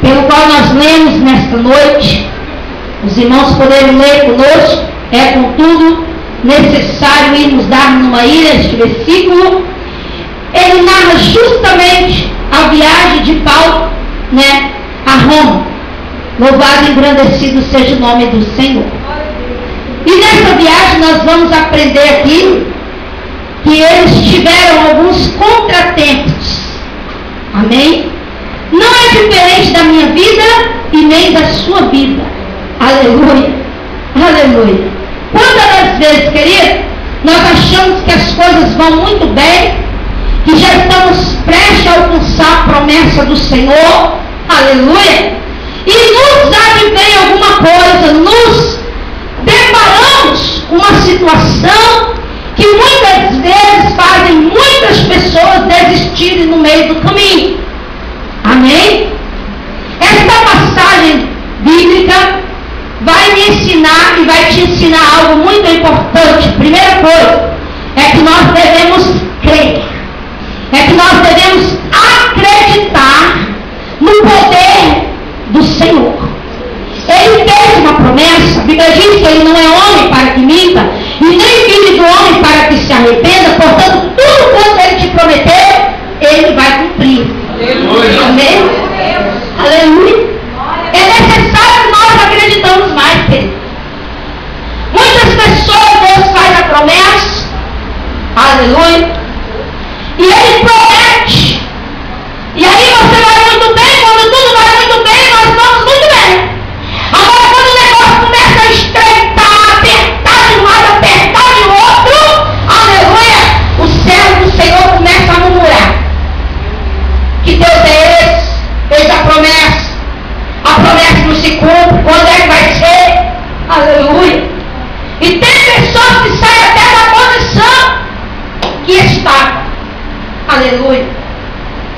pelo qual nós lemos nesta noite, os irmãos poderem ler conosco, é contudo necessário irmos dar numa ilha este versículo. Ele narra justamente a viagem de Paulo, né, a Roma. Louvado e engrandecido seja o nome do Senhor. E nessa viagem nós vamos aprender aqui que eles tiveram alguns contratempos. Amém? Não é diferente da minha vida e nem da sua vida. Aleluia. Aleluia. Quantas das vezes, querido, nós achamos que as coisas vão muito bem, que já estamos prestes a alcançar a promessa do Senhor. Aleluia. E nos advém alguma coisa, nos deparamos com uma situação que muitas vezes fazem muitas pessoas desistirem no meio do caminho. Amém? Esta passagem bíblica vai me ensinar e vai te ensinar algo muito importante. Primeira coisa é que nós devemos crer, é que nós devemos acreditar no poder do Senhor. Ele fez uma promessa. A Bíblia diz que ele não é homem para que minta, e nem filho do homem para que se arrependa. Portanto, tudo quanto ele te prometeu, ele vai cumprir. Aleluia. Amém? Aleluia. É necessário que nós acreditamos mais, querido. Muitas pessoas, Deus faz a promessa, aleluia, e ele promete, e aí você vai muito bem. Quando tudo vai muito bem, nós vamos muito bem. Agora, quando o negócio começa a estreitar, apertar de um lado, apertar de outro, aleluia, o servo do Senhor começa a murmurar. Que Deus é esse? Fez a promessa não se cumpre. Quando é que vai ser? Aleluia. E tem pessoas que saem até da posição que está. Aleluia.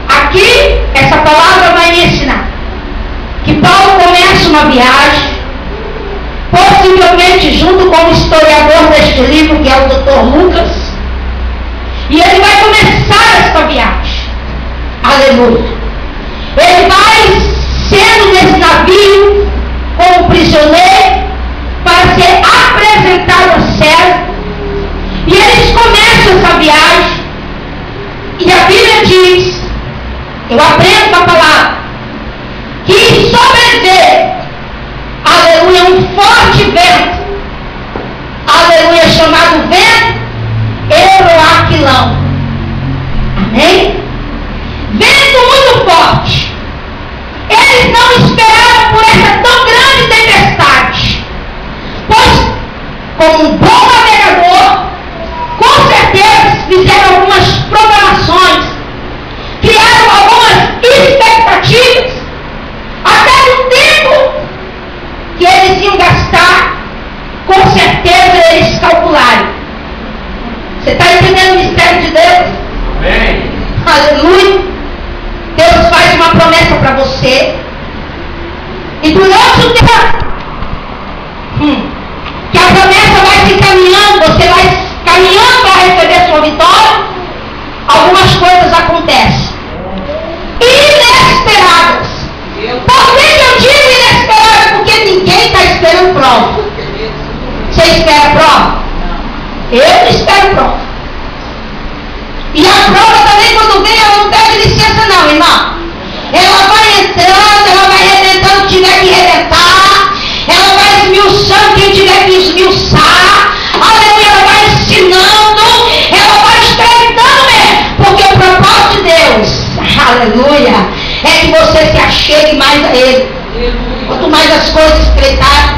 Aqui, essa palavra vai me ensinar que Paulo começa uma viagem, possivelmente junto com o historiador deste livro, que é o Dr. Lucas, e ele vai começar esta viagem. Aleluia. Ele vai sendo nesse navio como prisioneiro para ser apresentado a César, e eles começam essa viagem, e a Bíblia diz, eu aprendo a palavra, que sobreveio, aleluia, um forte vento, aleluia, chamado vento Euroaquilão. Amém? Vento muito forte. Eles não esperaram por essa tão grande tempestade, pois, como um bom navegador, com certeza fizeram algumas programações, criaram algumas expectativas, até do tempo que eles iam gastar, com certeza eles calcularam. Você está entendendo o mistério de Deus? Amém. Aleluia. Deus faz uma promessa para você, e durante o tempo que a promessa vai se caminhando, você vai caminhando para receber sua vitória, algumas coisas acontecem inesperadas. Por que eu digo inesperadas? Porque ninguém está esperando prova. Você espera prova? Eu não espero prova. E a prova também, quando vem, ela não pede licença não, irmão. Ela vai entrando, ela vai arrebentando o que tiver que arrebentar, ela vai esmiuçando quem tiver que esmiuçar, aleluia, ela vai ensinando, ela vai estreitando mesmo, porque o propósito de Deus, aleluia, é que você se achegue mais a Ele. Quanto mais as coisas estreitarem,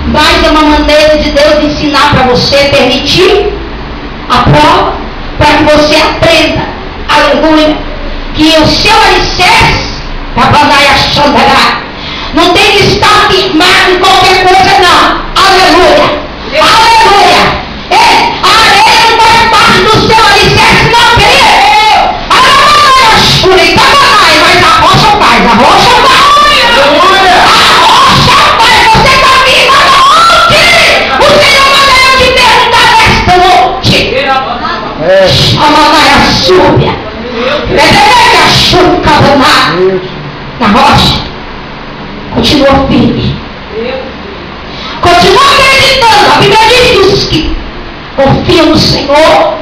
mais é uma maneira de Deus ensinar para você, permitir a prova, para que você aprenda, aleluia, que o seu alicerce, não tem que estar firmado em qualquer coisa não, aleluia, aleluia, a areia não faz parte do seu alicerce não, querido, aleluia, mas a rocha faz, a rocha faz, você está firmado onde? O Senhor manda eu te perguntar nesta noite. A rocha continua firme. Continua acreditando. A Bíblia diz que os que confiam no Senhor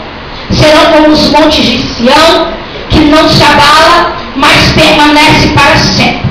serão como os montes de Sião, que não se abala, mas permanece para sempre.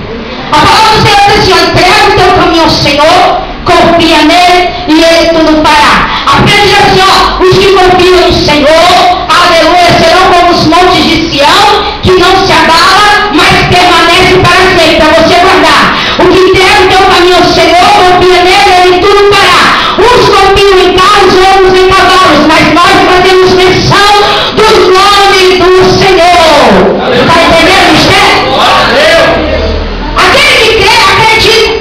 A palavra do Senhor diz assim: entrega o teu caminho ao Senhor, confia nele e ele tudo fará. A Bíblia diz assim: ó, os que confiam no Senhor, aleluia, serão como os montes de Sião, que não se abala, mas permanece para sempre. Para você guardar. O que entrega o teu caminho ao Senhor, confia nele, ele tudo fará. Uns confiam em carros, outros em cavalos, mas nós fazemos menção dos nomes do Senhor. Está entendendo, Esther? Aquele que crê, acredita.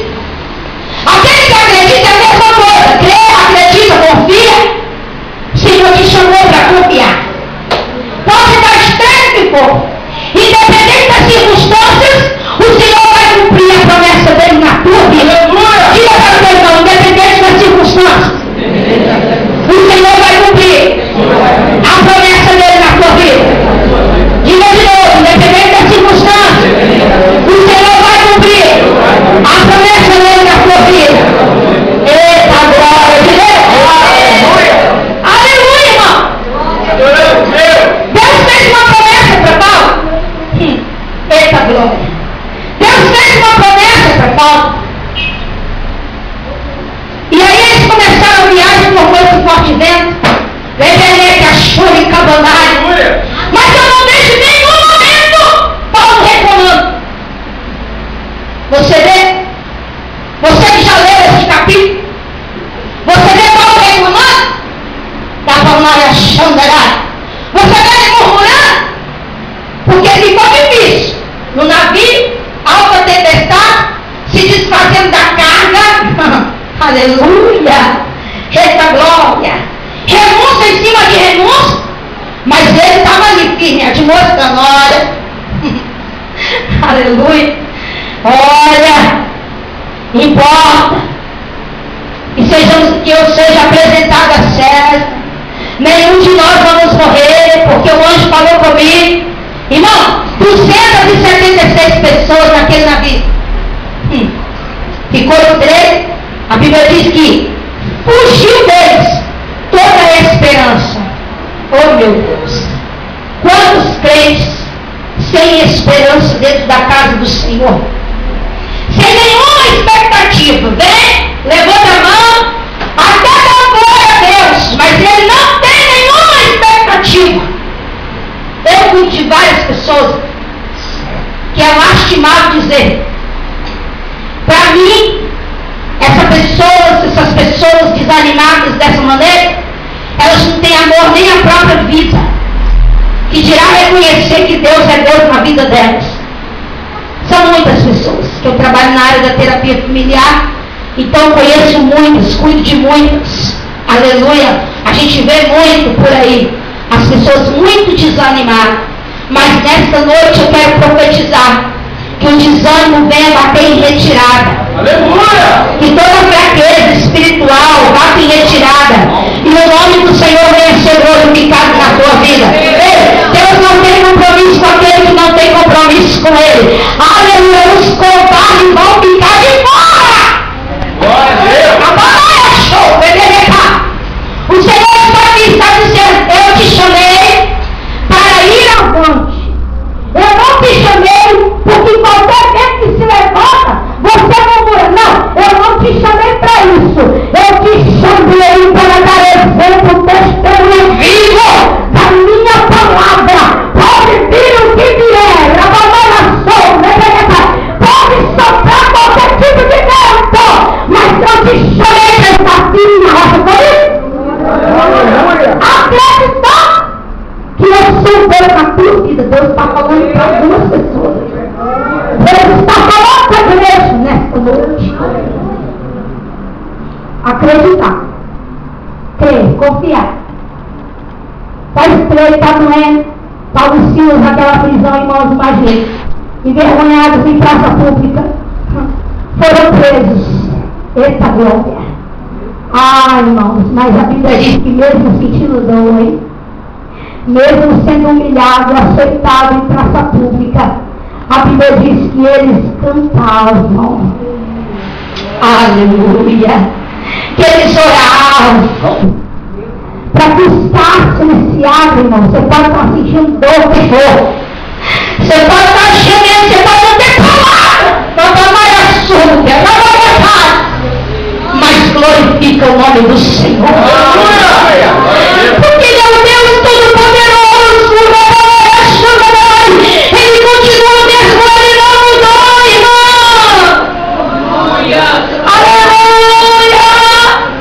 Aquele que acredita é a mesma coisa. Crê, acredita, confia. O Senhor te chamou para confiar. Pode estar estranho que for. Independente das circunstâncias, o Senhor vai cumprir a promessa dele na tua vida. Diga para o teu irmão, independente das circunstâncias, o Senhor vai cumprir a promessa dele na tua vida. Diga de novo, independente das circunstâncias, o Senhor vai cumprir a promessa dele na tua vida. Eita glória de Deus! Aleluia, irmão! Deus fez uma promessa para Paulo. Eita glória! Deus fez uma promessa para Paulo. E aí eles começaram a viagem por muito forte vento. Revelei a chuva e cabanagem. Mas eu não deixo em nenhum momento Paulo reclamando. Você vê? Você que já leu esse capítulo? Você vê Paulo reclamando? Da palmaria xandará. Você vê ele murmurando? Porque ficou difícil. No navio, alta tempestade, se desfazendo da carga. Aleluia! Eita glória! Renúncia em cima de renúncia, mas ele estava ali firme, admoestando, olha. Aleluia! Olha, importa que eu seja apresentado a César. Nenhum de nós vamos morrer, porque o anjo falou comigo. Irmão, 276 pessoas naquele navio. Ficou em 3. A Bíblia diz que fugiu deles toda a esperança. Oh meu Deus! Quantos crentes sem esperança dentro da casa do Senhor? Sem nenhuma expectativa. Vem, levanta a mão, até dá glória a Deus, mas ele não tem nenhuma expectativa. Eu cuido de várias pessoas que é lastimável dizer. Para mim, essas pessoas desanimadas dessa maneira, elas não têm amor nem à própria vida, que dirá reconhecer que Deus é Deus na vida delas. São muitas pessoas, que eu trabalho na área da terapia familiar, então conheço muitas, cuido de muitas. Aleluia! A gente vê muito por aí, as pessoas muito desanimadas, mas nesta noite eu quero profetizar que o desânimo venha bater em retirada. Aleluia! Que toda fraqueza espiritual bata em retirada. E o nome do Senhor venha ser glorificado na tua vida. Deus não tem compromisso com aquele que não tem compromisso com Ele. Aleluia! Os covardes vão ficar de fora. Glória a Deus! A palavra é show, cá. O Senhor está aqui, está dizendo: eu te chamei para ir avante. Eu não te chamei porque qualquer vez que se levanta, você murmura. Não, eu não te chamei para isso. Eu te chamei para dar exemplo, testemunho vivo da minha palavra. Pode vir o que vier, a palavra pode soprar qualquer tipo de vento, mas eu te chamei para estar firme na rocha. Por isso, acreditar que eu sou Deus na tua vida. Deus está falando para algumas pessoas. Deus está falando para a igreja nesta noite. Acreditar, crer, confiar. Está estreito, está doendo. Paulo e Silas naquela prisão, irmãos, imaginem, envergonhados em praça pública, foram presos. Eita glória! Ah, irmãos, mas a Bíblia diz que mesmo sentindo dor, mesmo sendo humilhado, açoitado em praça pública, a Bíblia diz que eles cantavam. Aleluia. Que eles oravam para buscar silenciar, irmão. Você pode estar sentindo dor, o que for. Você pode estar gemendo, você pode não ter palavra. Não vai açúcar, não vai paz. Mas glorifica o nome do Senhor. Porque Ele é o Deus Todo-Poderoso. Ele continua o mesmo, Ele não mudou, irmão. Aleluia.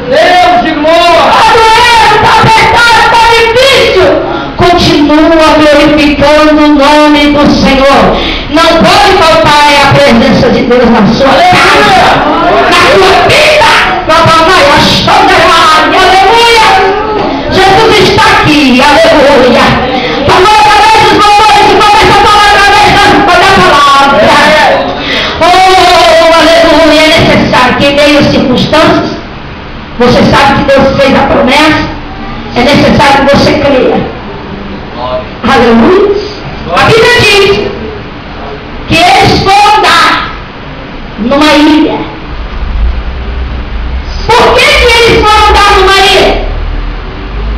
Deus de glória. Está doendo, está apertado, está difícil. Continua glorificando o nome do Senhor. Não pode faltar a presença de Deus na sua casa, na sua vida. Aleluia. Jesus está aqui. Aleluia. Falou através dos louvores e começa a falar através da palavra. Oh, aleluia. É necessário que em meio às circunstâncias, você sabe que Deus fez a promessa. É necessário que você creia. Aleluia. A Bíblia diz que eles foram andar numa ilha. Por que eles foram andar numa ilha?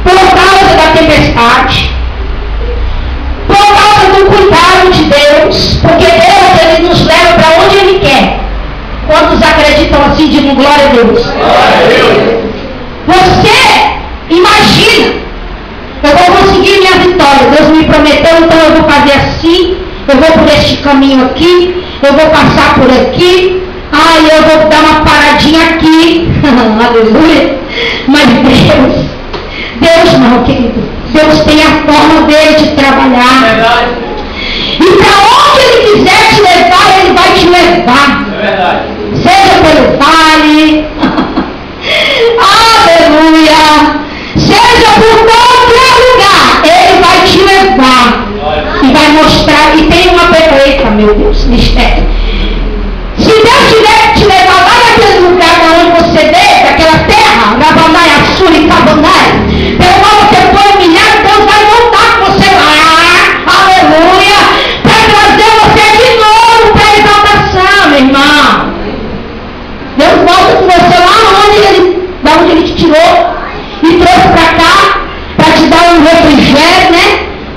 Por causa da tempestade, por causa do cuidado de Deus, porque Deus, Ele nos leva para onde Ele quer. Quantos acreditam assim, digam glória a Deus? Você imagina, eu vou conseguir minha vitória, Deus me prometeu, então eu vou fazer assim, eu vou por este caminho aqui, eu vou passar por aqui, eu vou dar uma paradinha aqui, aleluia. Mas Deus não, querido, Deus tem a forma dele de trabalhar. E para onde Ele quiser te levar, Ele vai te levar. Seja pelo vale, aleluia, seja por qualquer lugar, Ele vai te levar e vai mostrar. E tem uma perfeita, meu Deus, mistério. Se Deus tiver te levar lá naquele lugar onde você veio, daquela terra, Rabanai, Assur e Cabanai, pelo qual você foi humilhado, Deus vai voltar com você lá, aleluia, para trazer você de novo para a exaltação, meu irmão. Deus volta com você lá da onde Ele te tirou e trouxe para cá, para te dar um refrigério, né?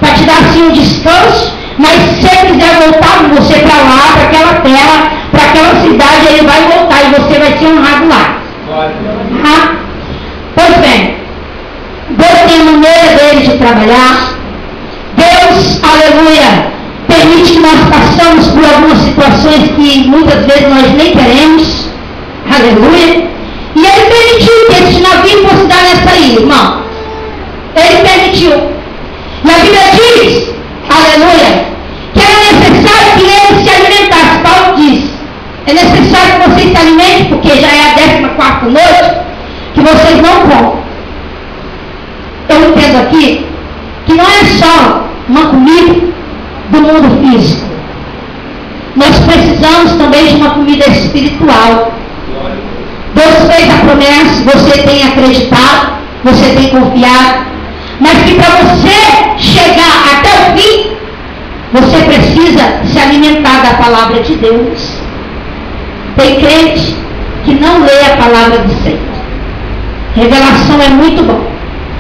Para te dar assim um descanso. Mas se Ele quiser voltar com você para lá, para aquela terra, para aquela cidade, Ele vai voltar e você vai ser honrado lá. Pois bem, Deus tem a maneira dele de trabalhar. Deus, aleluia, permite que nós passamos por algumas situações que muitas vezes nós nem queremos. Aleluia. E Ele permitiu que esse navio fosse dar nessa ilha, irmão. Ele permitiu. E a Bíblia diz, aleluia, que era necessário que ele se alimentasse. Paulo diz, é necessário que vocês se alimentem, porque já é a 14ª noite que vocês não comem. Eu entendo aqui que não é só uma comida do mundo físico. Nós precisamos também de uma comida espiritual. Deus fez a promessa, você tem acreditado, você tem confiado, mas que para você chegar até o fim, você precisa se alimentar da palavra de Deus. Tem crente que não lê a palavra do Senhor. Revelação é muito bom,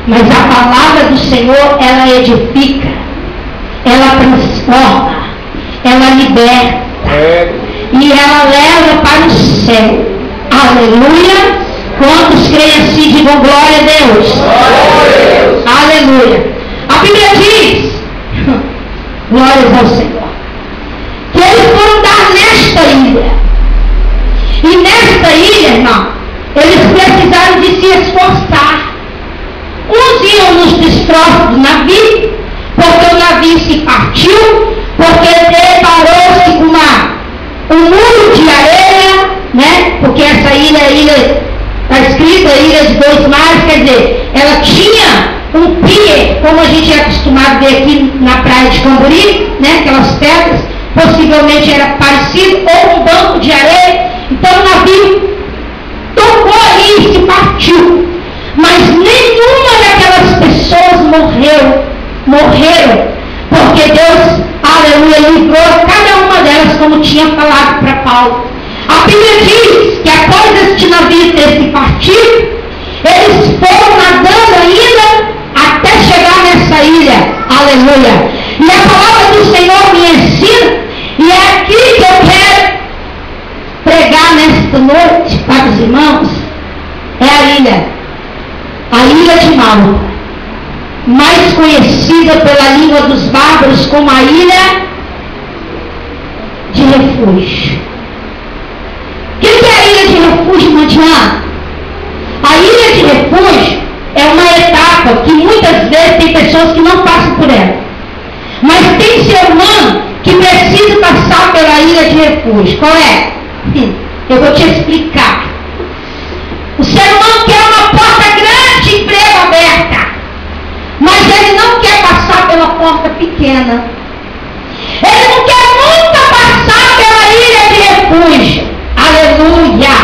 mas a palavra do Senhor, ela edifica, ela transforma, ela liberta, e ela leva para o céu. Aleluia. Quantos creem assim, digam glória a Deus. Aleluia. A Bíblia diz, glórias ao Senhor, que eles foram dar nesta ilha. E nesta ilha, irmão, eles precisaram de se esforçar. Uns iam nos destroços do navio, porque o navio se partiu, porque deparou-se com um muro de areia, né? Porque essa ilha está escrita Ilha de Dois Mares, quer dizer, ela tinha um pier, como a gente é acostumado a ver aqui na praia de Cambori, né? Aquelas pedras, possivelmente era parecido, ou um banco de areia. Então o navio tocou ali e se partiu. Mas nenhuma daquelas pessoas morreram, porque Deus, aleluia, livrou cada uma delas, como tinha falado para Paulo. A Bíblia diz que após este navio ter se partido, eles foram nadando ainda até chegar nessa ilha. Aleluia. E a palavra do Senhor me ensina, e é aqui que eu quero pregar nesta noite para os irmãos, é a ilha de Malta, mais conhecida pela língua dos bárbaros como a ilha de refúgio. O que é a ilha de refúgio, Mandiana? A ilha de refúgio é uma etapa que muitas vezes tem pessoas que não passam por ela. Mas tem ser humano que precisa passar pela ilha de refúgio. Qual é? Eu vou te explicar. O ser humano quer uma porta grande de emprego aberta, mas ele não quer passar pela porta pequena. Ele não quer nunca passar pela ilha de refúgio. Aleluia.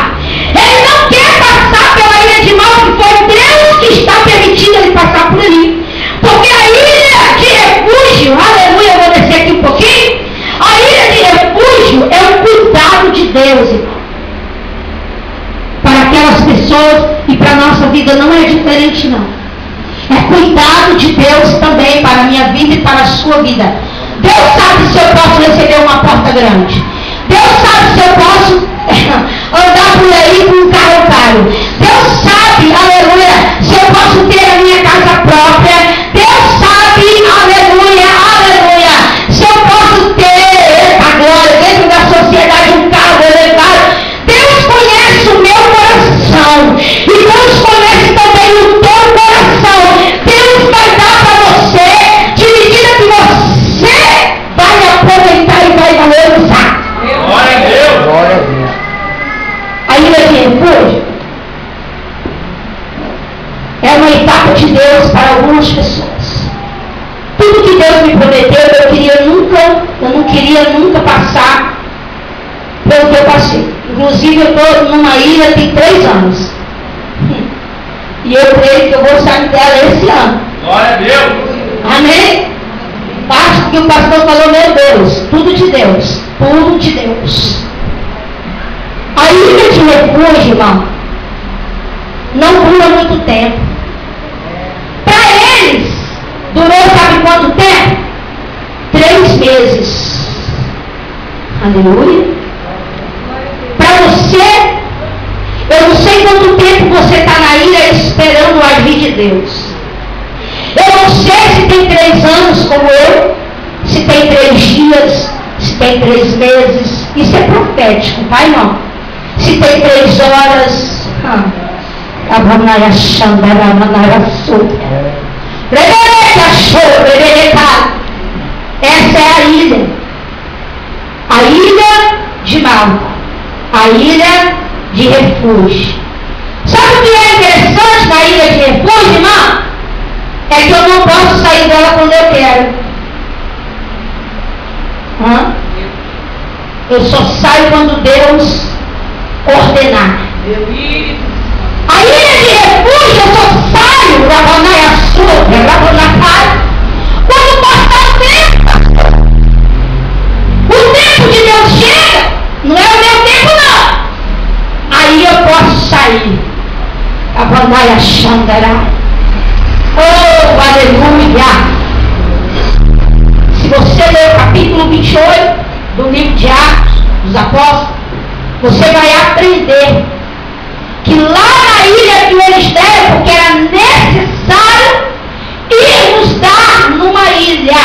Ele não quer passar pela ilha de Malta, que foi Deus que está permitindo ele passar por ali. Porque a ilha de refúgio, aleluia, eu vou descer aqui um pouquinho. A ilha de refúgio é o cuidado de Deus, irmão. Para aquelas pessoas, e para a nossa vida não é diferente, não. É cuidado de Deus também para a minha vida e para a sua vida. Deus sabe se eu posso receber uma porta grande. Deus sabe se eu posso andar por aí com um carro caro. Deus sabe, aleluia, se eu posso ter a minha casa própria. Deus sabe, aleluia, aleluia, se eu posso ter a glória dentro da sociedade um carro elevado. Deus conhece o meu coração e Deus conhece também o teu coração. Deus vai dar para você de medida que você vai aproveitar e vai valorizar. Glória a Deus! Glória a Deus. A ilha de refúgio é uma etapa de Deus para algumas pessoas. Tudo que Deus me prometeu, eu não queria nunca passar pelo que eu passei. Inclusive eu estou numa ilha tem 3 anos. E eu creio que eu vou sair dela esse ano. Glória a Deus! Amém? Acho que o pastor falou, meu Deus, tudo de Deus. Tudo de Deus. A ilha de refúgio, irmão, não dura muito tempo. Para eles, durou sabe quanto tempo? 3 meses. Aleluia. Para você, eu não sei quanto tempo você está na ilha esperando o agir de Deus. Eu não sei se tem 3 anos como eu, se tem 3 dias, se tem 3 meses. Isso é profético, vai não? Se tem 3 horas. Essa é a ilha. A ilha de Malta. A ilha de refúgio. Sabe o que é interessante na ilha de refúgio, irmão? É que eu não posso sair dela quando eu quero. Eu só saio quando Deus ordenar. A ilha de refúgio eu só saio quando passar o tempo. O tempo de Deus chega, não é o meu tempo não. Aí eu posso sair. Oh, aleluia! Se você ler o capítulo 28 do livro de Atos dos Apóstolos, você vai aprender que lá na ilha que eles deram, porque era necessário irmos dar numa ilha.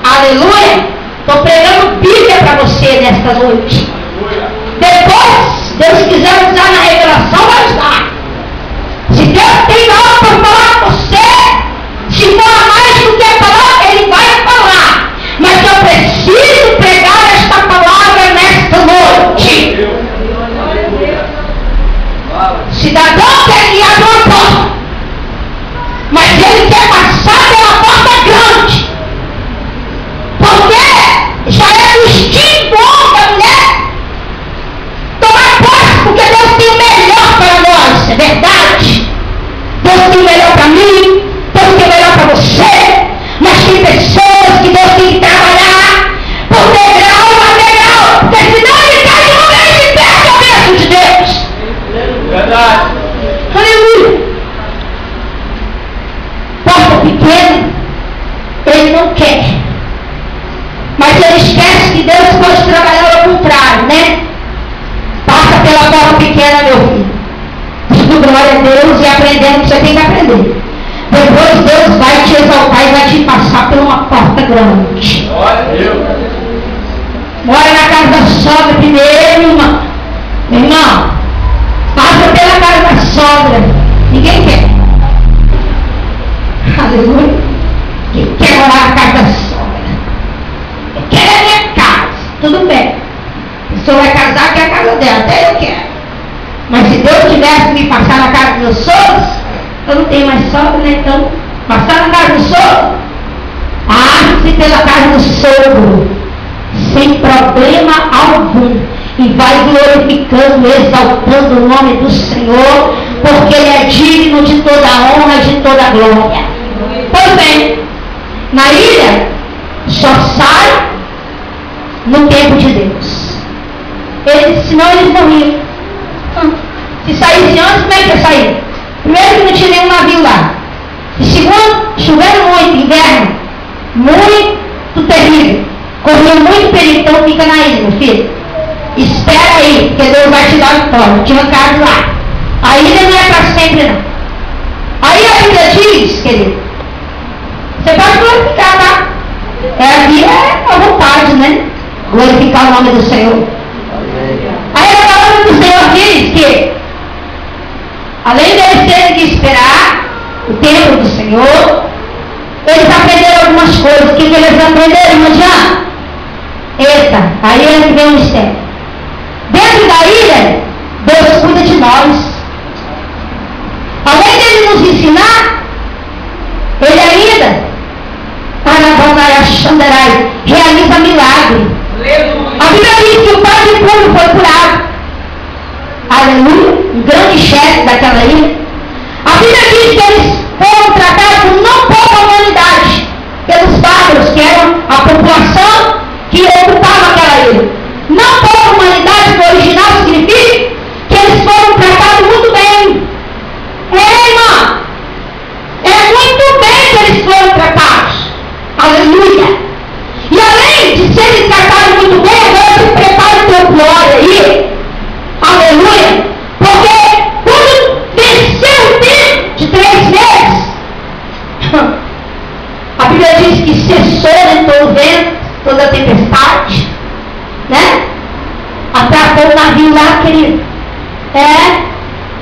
Aleluia! Estou pregando Bíblia para você nesta noite. Depois, Deus quiser usar na revelação, vai usar. Se Deus tem algo para falar com você, se for mais do que a palavra, Ele vai falar. Mas eu preciso pregar esta palavra nesta noite. Cidadão quer guiar uma porta, mas ele quer passar pela porta grande. Porque já é o instinto da mulher aprendendo que você tem que aprender. Depois Deus vai te exaltar e vai te passar por uma porta grande. Glória a Deus. Mora na casa da sogra primeiro, irmão. Irmão, passa pela casa da sogra. Ninguém quer. Aleluia. Quem quer morar na casa da sogra? Eu quero a minha casa. Tudo bem. A pessoa vai casar, quer a casa dela. Até eu quero. Mas se Deus tivesse que me passar na casa dos meus sogros, eu não tenho mais sogra, né? Então, passar na casa do sogro, arde pela casa do sogro, sem problema algum, e vai glorificando, exaltando o nome do Senhor, porque Ele é digno de toda a honra e de toda a glória. Pois bem, na ilha só sai no tempo de Deus. Senão eles morriam. Se saísse antes, como é que ia sair? Primeiro que não tinha nenhum navio lá. E segundo, chovendo muito, inverno, muito terrível. Correu muito perigo, então fica na ilha, meu filho. Espera aí, porque Deus vai te dar um vitória. Te arrancar de lá. A ilha não é para sempre, não. Aí a Bíblia diz, querido, você pode glorificar, tá? Aqui é a vontade, né? Glorificar o nome do Senhor. Aí a palavra do Senhor diz que, além de eles terem que esperar o tempo do Senhor, eles aprenderam algumas coisas. O que eles aprenderam, irmã Jean? Eita, aí é que vem o mistério. Dentro da ilha, Deus cuida de nós. Além de Ele nos ensinar, Ele ainda, realiza milagre. A Bíblia diz que o padre Públio foi curado. Aleluia, um grande chefe daquela ilha. A Bíblia diz que eles foram tratados com não pouca humanidade pelos bárbaros, que eram a população que ocupava aquela ilha. Não pouca humanidade, que o original significa que eles foram tratados muito bem. Irmã, é muito bem que eles foram tratados. Aleluia. E além de serem tratados muito bem, agora se prepara o teu glória aí. Aleluia. Porque quando venceu o tempo de 3 meses, a Bíblia diz que cessou de todo o vento, toda a tempestade, né? Atrapou o navio lá, querido.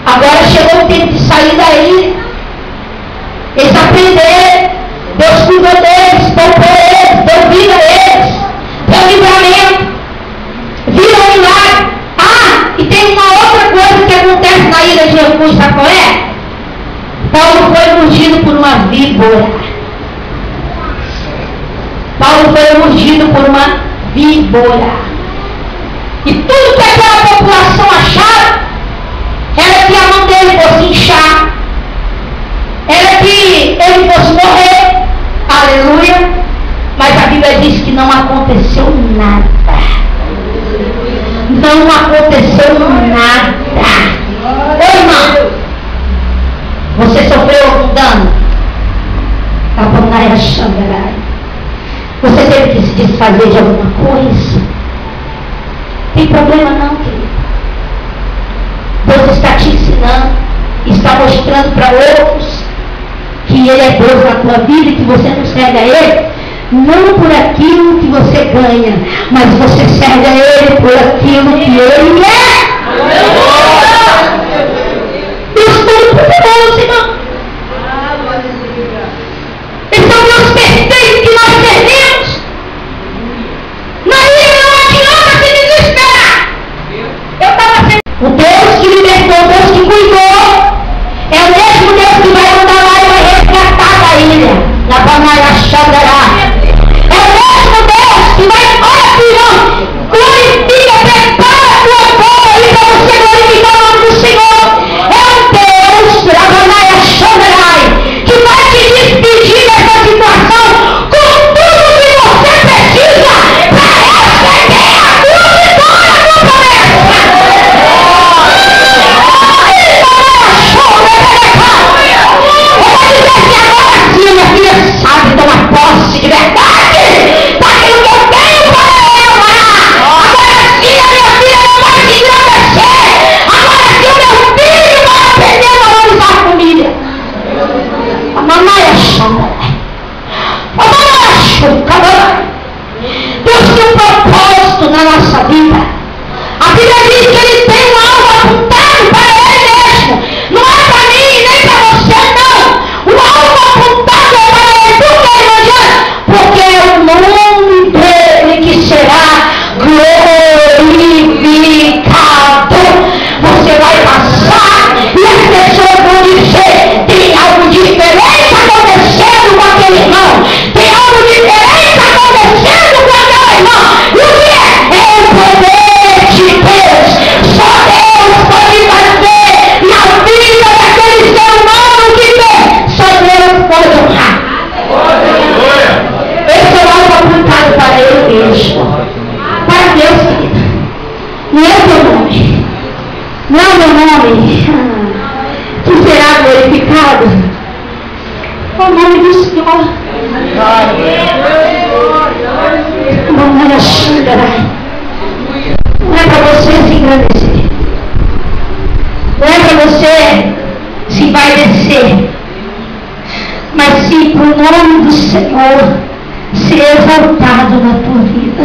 Agora chegou o tempo de sair daí. Eles aprenderam. Deus cuidou deles, poupou eles, deu vida a eles, deu livramento, viram o milagre. E tem uma outra coisa que acontece na ilha de Jesus, sabe qual é? Paulo foi mordido por uma víbora. Paulo foi mordido por uma víbora. E tudo que aquela população achava era que a mão dele fosse inchar, era que ele fosse morrer. Aleluia. Mas a Bíblia diz que não aconteceu nada. Não aconteceu nada. Ô irmão, você sofreu algum dano? Você teve que se desfazer de alguma coisa? Tem problema não, querido. Deus está te ensinando, está mostrando para outros que Ele é Deus na tua vida e que você não serve a Ele, não por aquilo que você ganha, mas você serve a Ele por aquilo que Ele é. Deus Todo-Poderoso, irmão. Esse é o Deus perfeito que nós servimos. Na ilha não adianta se desesperar. Eu estava sendo... O Deus que libertou, o Deus que cuidou, é o mesmo Deus que vai mandar lá e vai resgatar da ilha. Na Panaya Xandará. É o mesmo Deus que vai, olha filhão, glorifica, prepara a tua nome. Não meu nome. Que será glorificado. O nome do Senhor. Não é para você se engrandecer. Não é para você se envaidecer. Mas sim para o nome do Senhor ser exaltado na tua vida.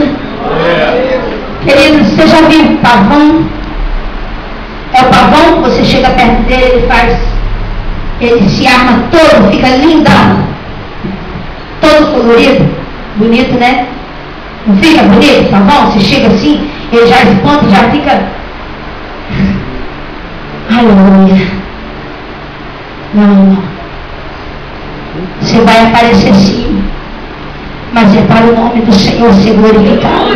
Querido, você já viu o pavão? É o pavão que você chega perto dele, ele se arma todo, fica lindão, todo colorido, bonito, né? Não fica bonito o pavão? Você chega assim, ele já espanta, já fica. Aleluia. Não. Você vai aparecer sim, mas é para o nome do Senhor ser glorificado.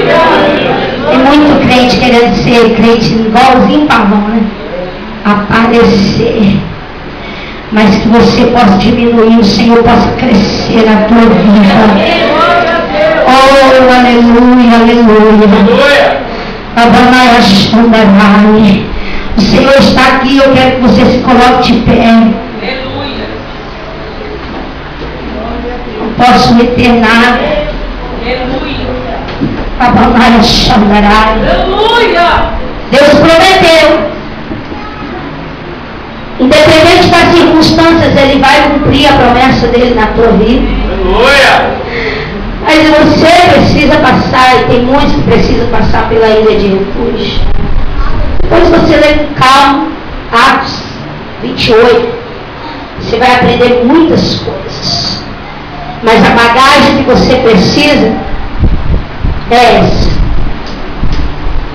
Tem muito crente querendo ser crente igualzinho pavão, né? Aparecer. Mas que você possa diminuir, o Senhor possa crescer na tua vida. Oh, aleluia, aleluia. O Senhor está aqui, eu quero que você se coloque de pé. Não posso meter nada. Aleluia. Deus prometeu. Independente das circunstâncias, Ele vai cumprir a promessa dele na tua vida. Aleluia. Mas você precisa passar, e tem muitos que precisam passar pela ilha de refúgio. Depois você lê com calma Atos 28, você vai aprender muitas coisas. Mas a bagagem que você precisa é essa: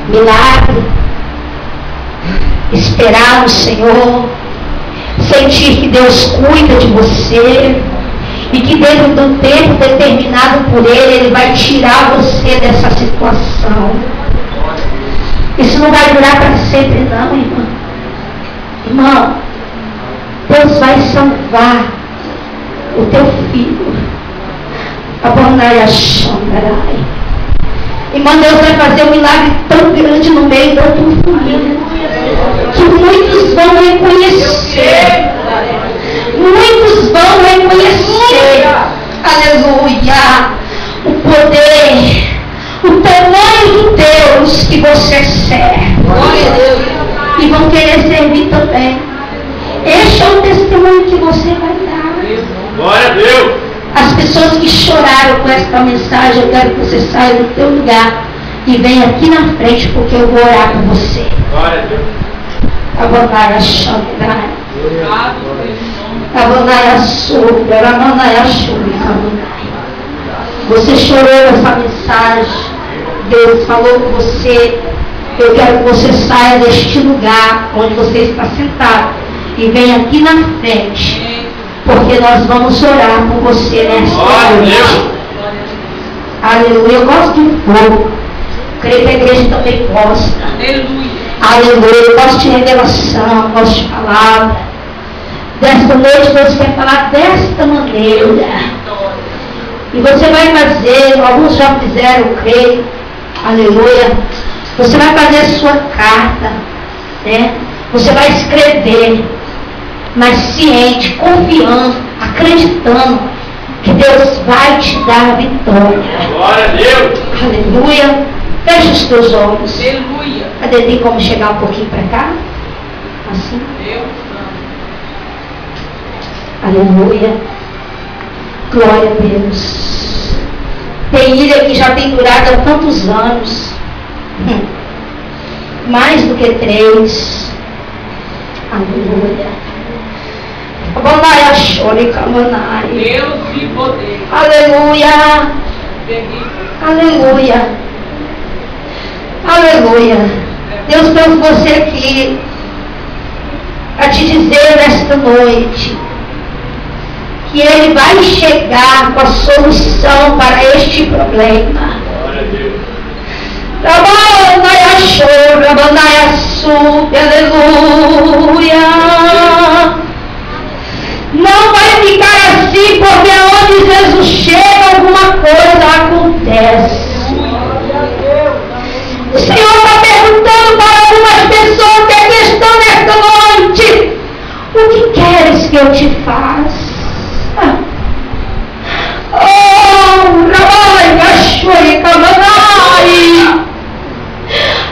milagre, esperar no Senhor, sentir que Deus cuida de você e que dentro do tempo determinado por Ele vai tirar você dessa situação. Isso não vai durar para sempre não, irmão. Irmão, Deus vai salvar o teu filho. Irmão, Deus vai fazer um milagre tão grande no meio da tua família que muitos vão reconhecer. Muitos vão reconhecer, aleluia, o poder, o tamanho do Deus que você serve. E vão querer servir também. Este é o testemunho que você vai dar. Glória a Deus. As pessoas que choraram com esta mensagem, eu quero que você saia do teu lugar e venha aqui na frente, porque eu vou orar por você. Glória a Deus. Abandai a Xandai. Abandai a Súbia. Abandai a Xúbia. Você chorou essa mensagem. Deus falou com você. Eu quero que você saia deste lugar onde você está sentado e venha aqui na frente, porque nós vamos orar por você nesta noite. Aleluia. Eu gosto de fogo. Creio que a igreja também gosta. Aleluia. Eu gosto de revelação, gosto de palavra. Desta noite Deus quer falar desta maneira. E você vai fazer, alguns já fizeram, eu creio. Aleluia. Você vai fazer a sua carta, né? Você vai escrever, mas ciente, confiando, acreditando que Deus vai te dar a vitória. Glória a Deus. Aleluia. Feche os teus olhos. Aleluia. Cadê? Tem como chegar um pouquinho para cá? Assim. Aleluia. Glória a Deus. Tem ilha que já tem durado há tantos anos. Mais do que 3. Aleluia. Deus e poder. Aleluia. Aleluia. Aleluia. Deus trouxe você aqui para te dizer nesta noite que Ele vai chegar com a solução para este problema. Glória a Deus. Aleluia. Não vai ficar assim, porque aonde Jesus chega, alguma coisa acontece. O Senhor está perguntando para alguma eu te faço. Oh, Rabai, Gashuri, Kamanai.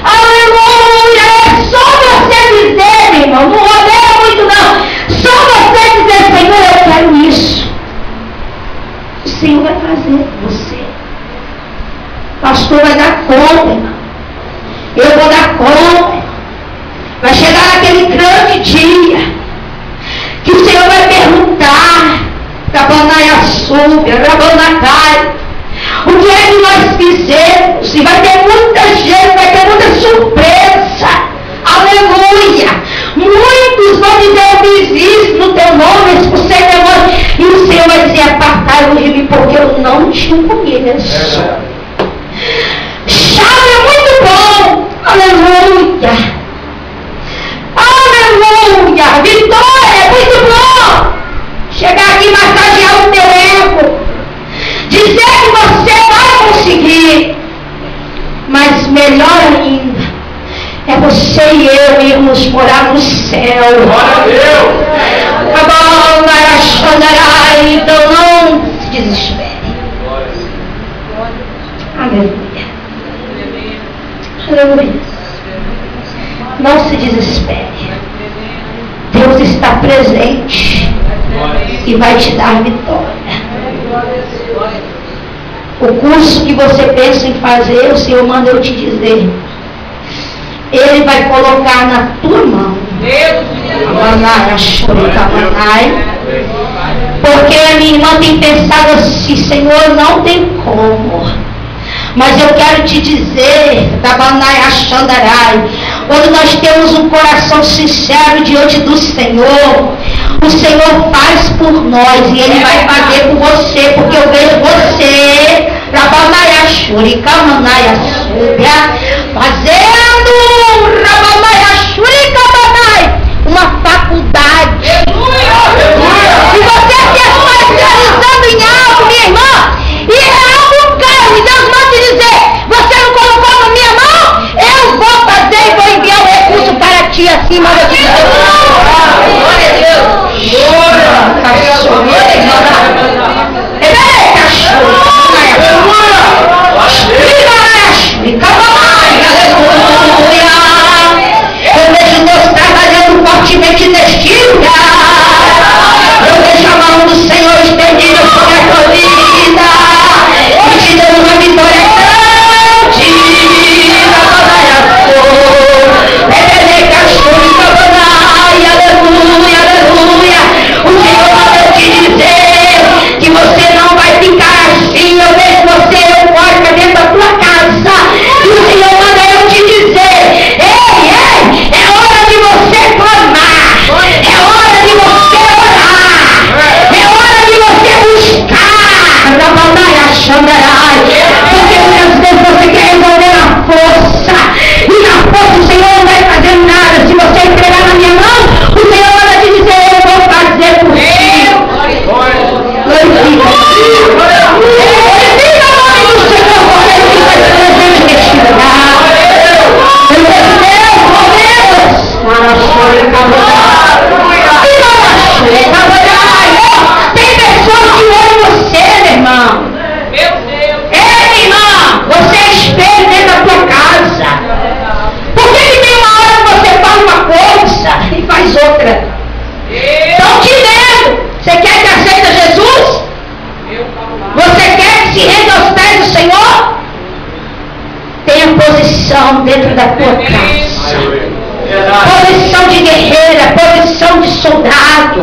Aleluia! É só você dizer, irmão, não rodeia muito não. Só você dizer, Senhor, eu quero isso. O Senhor vai fazer por você. O pastor vai dar conta, irmão. Eu vou dar conta. Vai chegar aquele grande dia que o Senhor vai perguntar, Rabanai Súbia, Rabanacai, o que é que nós fizemos? E vai ter muita gente, vai ter muita surpresa. Aleluia! Muitos vão dizer, eu fiz isso no teu nome, expulsei demônio. E o Senhor vai dizer, apartai-vos de mim, porque eu não te conheço. Chave é muito bom. Aleluia! Aleluia! Vitória é muito bom. Chegar aqui e massagear o teu ego. Dizer que você vai conseguir. Mas melhor ainda é você e eu irmos morar no céu. Glória a Deus! Então não se desespere. Aleluia. Aleluia. Não se desespere. Deus está presente e vai te dar vitória. O curso que você pensa em fazer, o Senhor manda eu te dizer. Ele vai colocar na tua mão. Porque a minha irmã tem pensado assim, Senhor, não tem como. Mas eu quero te dizer, quando nós temos um coração sincero diante do Senhor, o Senhor faz por nós e Ele vai fazer por você, porque eu vejo você, fazendo uma faculdade. E você se especializando em algo, minha irmã, e é algo caro, e Deus manda te dizer, você não colocou na minha mão, eu vou fazer e vou enviar o recurso para ti assim, mas eu te dizer. Glória a Deus. Eu vejo Deus trabalhando fortemente neste lugar. Eu vejo a mão do Senhor estendida sobre a tua vida e te dando uma vitória grande. Aleluia, aleluia. O Senhor manda te dizer que você não vai ficar assim. Eu vejo você eufórica dentro da tua casa. E o Senhor manda eu te dizer, ei, é hora de você clamar. É hora de você orar. É hora de você buscar. Porque muitas vezes você quer resolver na força. E na força o Senhor não vai fazer nada. Se você entregar na minha mão, o Senhor manda te dizer, eu vou fazer por ti. Glorifica o nome do Senhor, porque Ele vai presente neste lugar. Tem pessoas que olham você, meu irmão. Ei, irmão, você é espelho dentro da tua casa. Por que tem uma hora que você faz uma coisa e faz outra? Estão te vendo. Você quer que aceita Jesus? Você quer que se renda aos pés do Senhor? Tenha posição dentro da tua casa. Posição de guerreira, posição de soldado.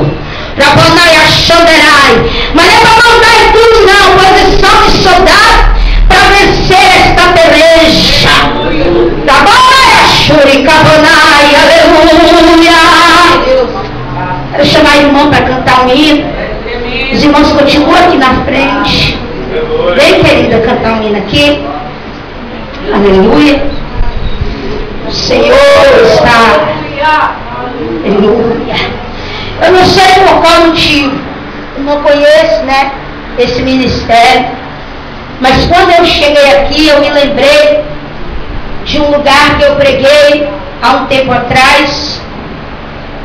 Mas não é para mandar em tudo não. Posição de soldado para vencer esta peleja. Aleluia. Quero chamar o irmão para cantar um hino. Os irmãos continuam aqui na frente. Vem, querida, cantar um hino aqui. Aleluia. O Senhor está. Aleluia. Eu não sei por qual motivo. Eu não conheço, né, esse ministério. Mas quando eu cheguei aqui, eu me lembrei de um lugar que eu preguei há um tempo atrás.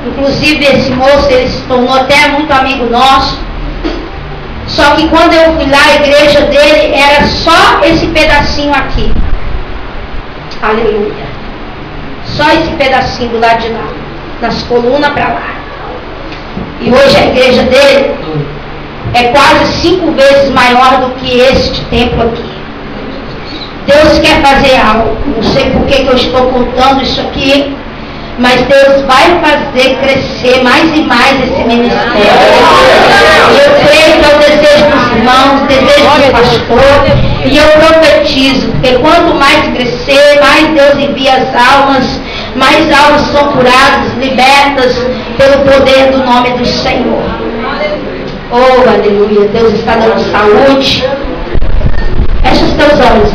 Inclusive esse moço, ele se tornou até muito amigo nosso. Só que quando eu fui lá, a igreja dele era só esse pedacinho aqui. Aleluia. Só esse pedacinho do lado de lá, das colunas para lá. E hoje a igreja dele é quase 5 vezes maior do que este templo aqui. Deus quer fazer algo. Não sei por que eu estou contando isso aqui, mas Deus vai fazer crescer mais e mais esse ministério. E eu creio que é o desejo dos irmãos, o desejo do pastor, e eu profetizo, porque quanto mais crescer, mais Deus envia as almas, mais almas são curadas, libertas pelo poder do nome do Senhor. Oh, aleluia, Deus está dando saúde. Fecha os teus olhos,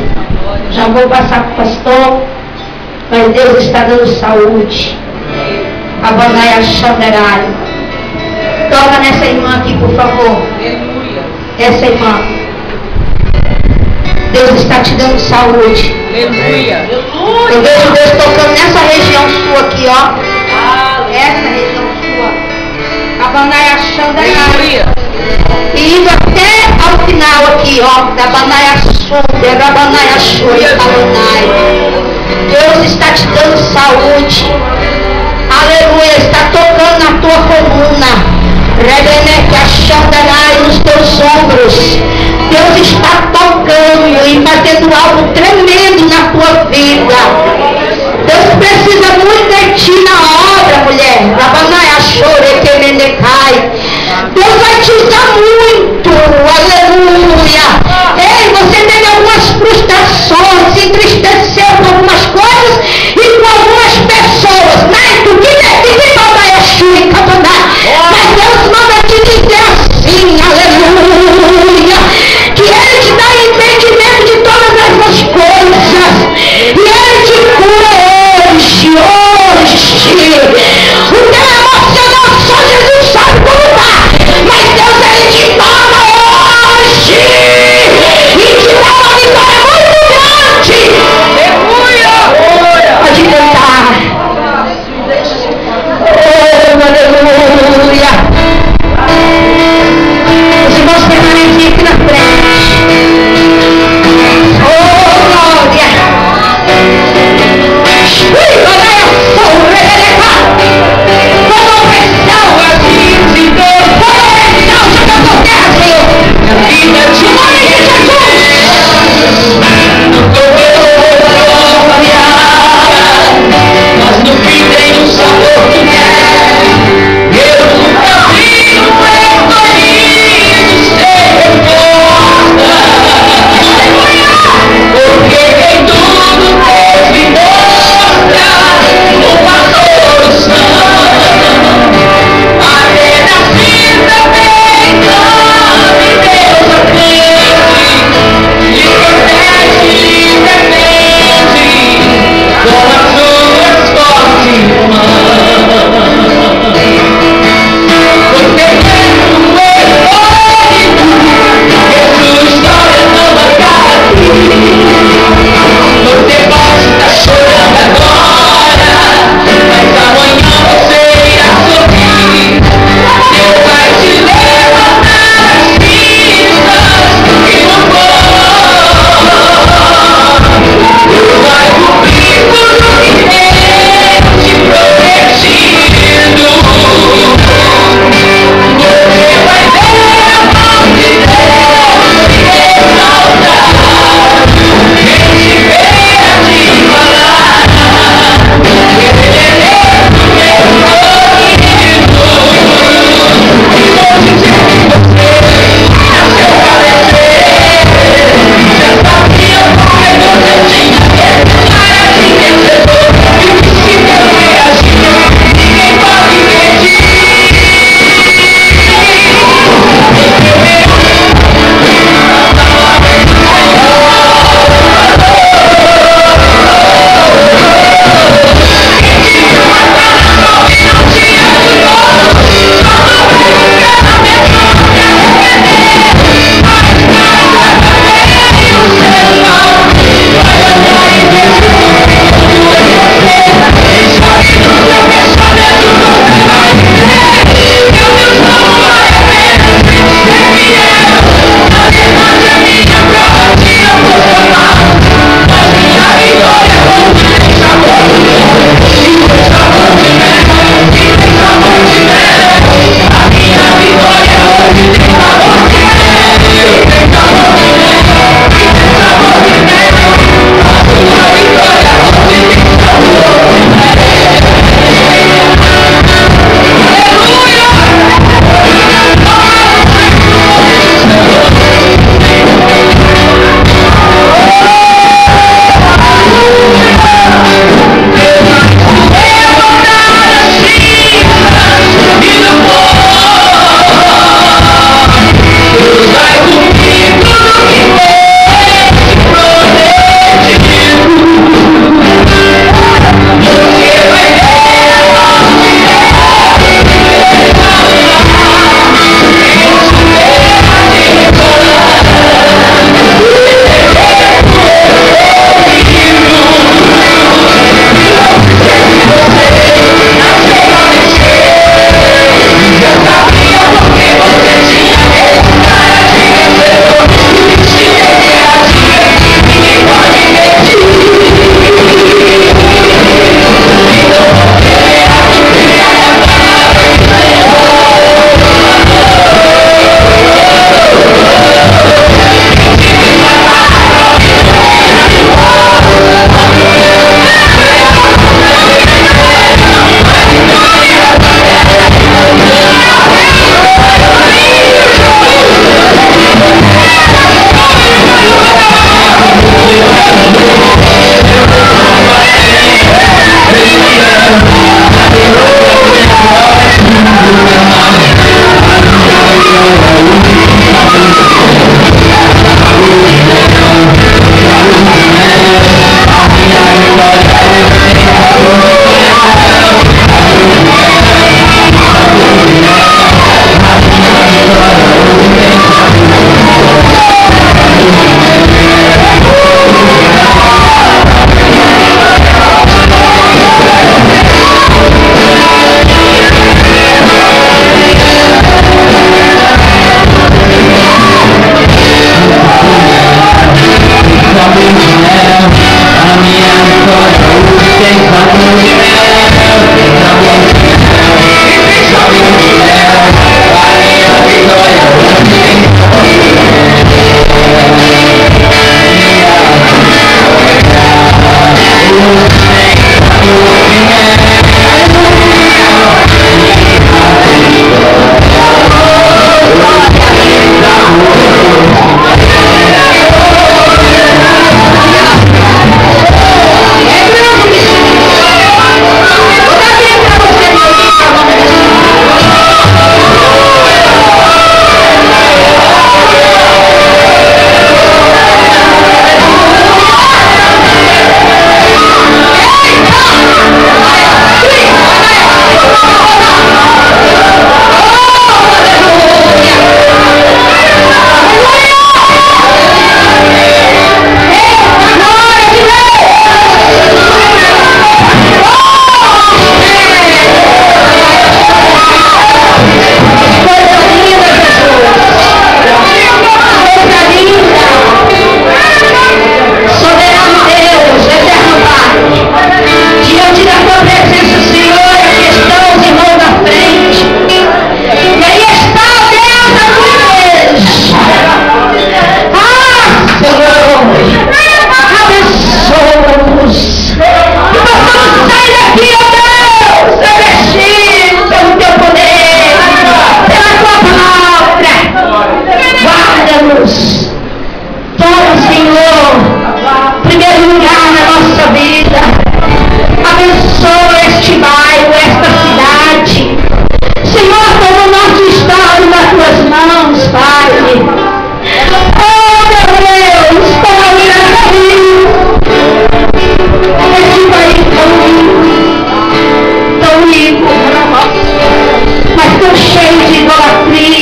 já vou passar para o pastor. Mas Deus está dando saúde. Abanaia Xanderai. Toca nessa irmã aqui, por favor. Essa irmã. Deus está te dando saúde. Aleluia. Eu vejo Deus tocando nessa região sua aqui, ó. Essa região sua. Abanaia Xanderai. E indo até ao final aqui, ó. Da Abanaia Sul, da Abanaia Sul, Deus está te dando saúde. Aleluia. Está tocando na tua coluna. Rebeneque Xanderai nos teus ombros. Deus está tocando e fazendo algo tremendo na tua vida. Deus precisa muito de ti na obra, mulher. Deus vai te usar muito. Aleluia. Ei, você teve algumas frustrações, se entristeceu com algumas coisas e com algumas pessoas. Mas tu que mas Deus manda te dizer assim, aleluia, que Ele te dá entendimento de todas essas coisas. E Ele te cura hoje. O teu emocional só Jesus sabe como tá. Mas Deus, Ele te toma hoje. E te dá uma vitória muito grande. Aleluia. Pode cantar. Oh, aleluia. Os irmãos permanecem aqui na frente. Oh, glória. Ui, glória.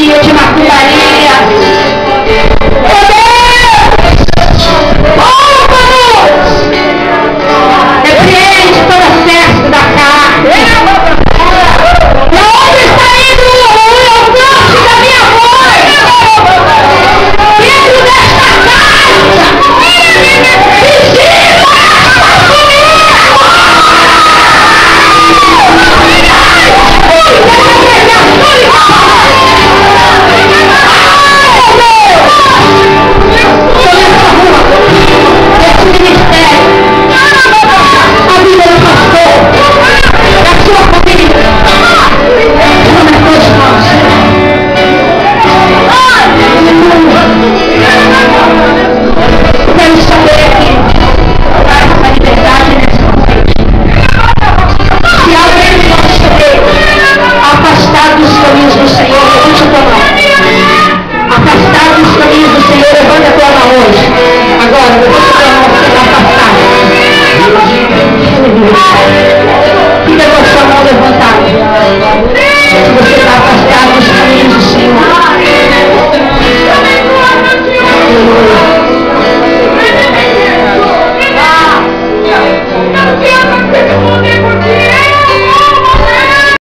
de macumbaria,